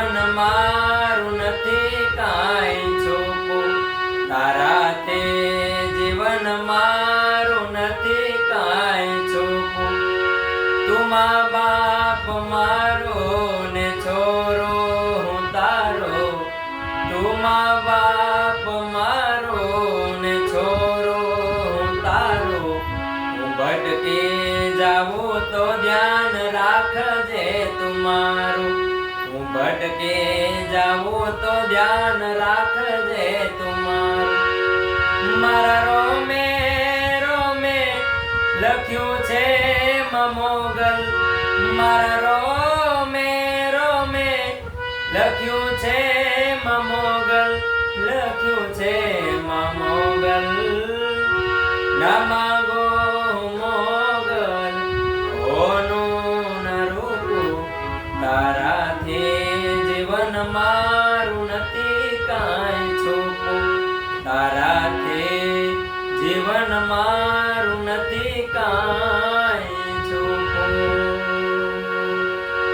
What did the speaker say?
જીવન મારું નથી કાંઈ છોપું, તારા તે જીવન મારું નથી કાંઈ છોપું. તું મા બાપ મારો ને છોરો હું તારો, તું મા બાપ મારો ને છોરો હું તારો. હું ભટકી જાઉં તો ધ્યાન રાખજે તું મારું, હું ભટકી જાઉં તો ધ્યાન રાખજે તું મારું. મારા રોમે રોમે લખ્યું છે મોગલ, મારા રોમે રોમે લખ્યું છે મોગલ, લખ્યું છે મોગલ. ના માગો મોગલ ઓનું ના રૂપું, તારાથી જીવન મારું નથી કાંઈ છોપું, તારાથી જીવન મારું નથી કાંઈ